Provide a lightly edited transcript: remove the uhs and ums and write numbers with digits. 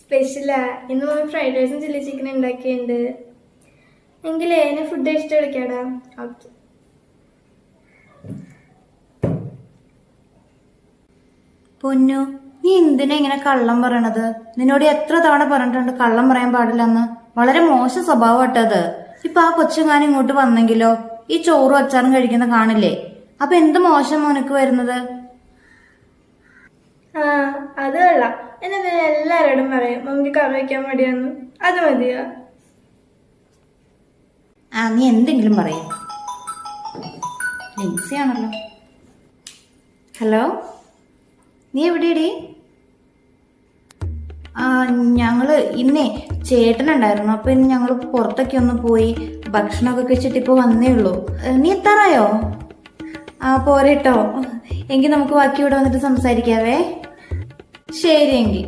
സ്പെഷ്യലാ. ഇന്ന് mummy fried റൈസും chilli chicken ഉണ്ടാക്കിയിട്ടുണ്ട്. എങ്കിലേ എന്നെ ഫുഡ് കഴിച്ചിട്ട് വിളിക്കാടാ. ഓക്കെ. പൊന്നു, നീ എന്തിനാ ഇങ്ങനെ കള്ളം പറയണത്? നിന്നോട് എത്ര തവണ പറഞ്ഞിട്ടുണ്ട് കള്ളം പറയാൻ പാടില്ലെന്ന്. വളരെ മോശം സ്വഭാവട്ടത്. ഇപ്പൊ ആ കൊച്ചുങ്ങാനും ഇങ്ങോട്ട് വന്നെങ്കിലോ ഈ ചോറും അച്ചാറും കഴിക്കുന്ന കാണില്ലേ? അപ്പൊ എന്ത് മോശം മോനക്ക് വരുന്നത്? ആ, അത് കൊള്ളാം. എന്നെ എല്ലാരോടും പറയും മമ്മിക്ക് കറി വയ്ക്കാൻ മടിയാന്ന്. അത് മതിയോ? നീ എന്തെങ്കിലും പറയും. ലിൻസിയാണല്ലോ. ഹലോ, നീ എവിടെയടി? ഞങ്ങള് ഇന്നേ ചേട്ടനുണ്ടായിരുന്നു. അപ്പൊ ഇന്ന് ഞങ്ങള് പുറത്തൊക്കെ ഒന്ന് പോയി ഭക്ഷണമൊക്കെ കഴിച്ചിട്ട് ഇപ്പൊ വന്നേ ഉള്ളൂ. നീ എത്താറായോ? പോരെട്ടോ. എങ്കിൽ നമുക്ക് ബാക്കി ഇവിടെ വന്നിട്ട് സംസാരിക്കാവേ. ശരി എങ്കിൽ.